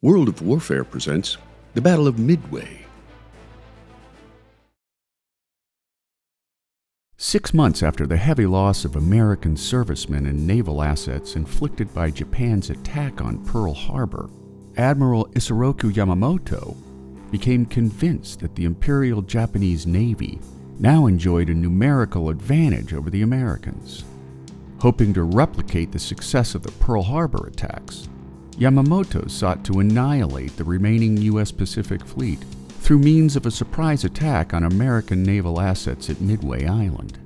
World of Warfare presents the Battle of Midway. 6 months after the heavy loss of American servicemen and naval assets inflicted by Japan's attack on Pearl Harbor, Admiral Isoroku Yamamoto became convinced that the Imperial Japanese Navy now enjoyed a numerical advantage over the Americans. Hoping to replicate the success of the Pearl Harbor attacks, Yamamoto sought to annihilate the remaining U.S. Pacific Fleet through means of a surprise attack on American naval assets at Midway Island.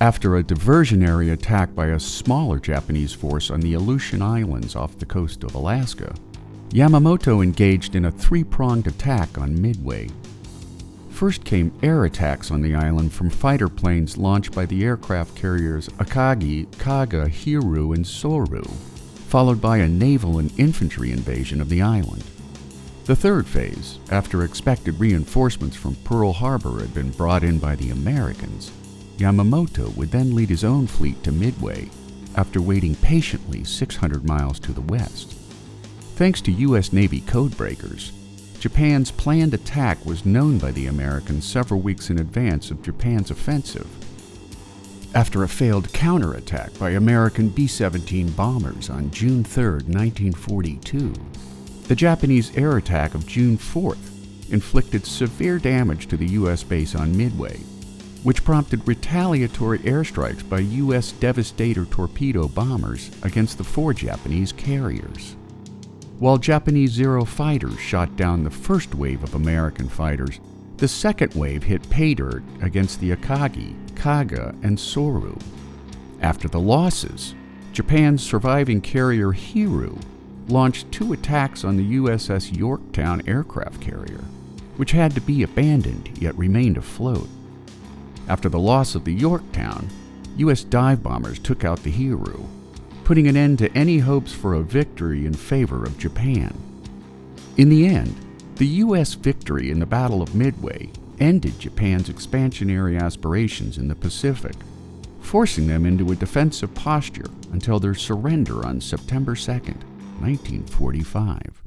After a diversionary attack by a smaller Japanese force on the Aleutian Islands off the coast of Alaska, Yamamoto engaged in a three-pronged attack on Midway. First came air attacks on the island from fighter planes launched by the aircraft carriers Akagi, Kaga, Hiru, and Soru, followed by a naval and infantry invasion of the island. The third phase, after expected reinforcements from Pearl Harbor had been brought in by the Americans, Yamamoto would then lead his own fleet to Midway after waiting patiently 600 miles to the west. Thanks to U.S. Navy codebreakers, Japan's planned attack was known by the Americans several weeks in advance of Japan's offensive. After a failed counterattack by American B-17 bombers on June 3, 1942, the Japanese air attack of June 4th inflicted severe damage to the U.S. base on Midway, which prompted retaliatory airstrikes by U.S. Devastator torpedo bombers against the 4 Japanese carriers. While Japanese Zero fighters shot down the first wave of American fighters, the second wave hit pay dirt against the Akagi, Kaga, and Soru. After the losses, Japan's surviving carrier Hiru launched 2 attacks on the USS Yorktown aircraft carrier, which had to be abandoned yet remained afloat. After the loss of the Yorktown, U.S. dive bombers took out the Hiru, putting an end to any hopes for a victory in favor of Japan. In the end, the U.S. victory in the Battle of Midway ended Japan's expansionary aspirations in the Pacific, forcing them into a defensive posture until their surrender on September 2, 1945.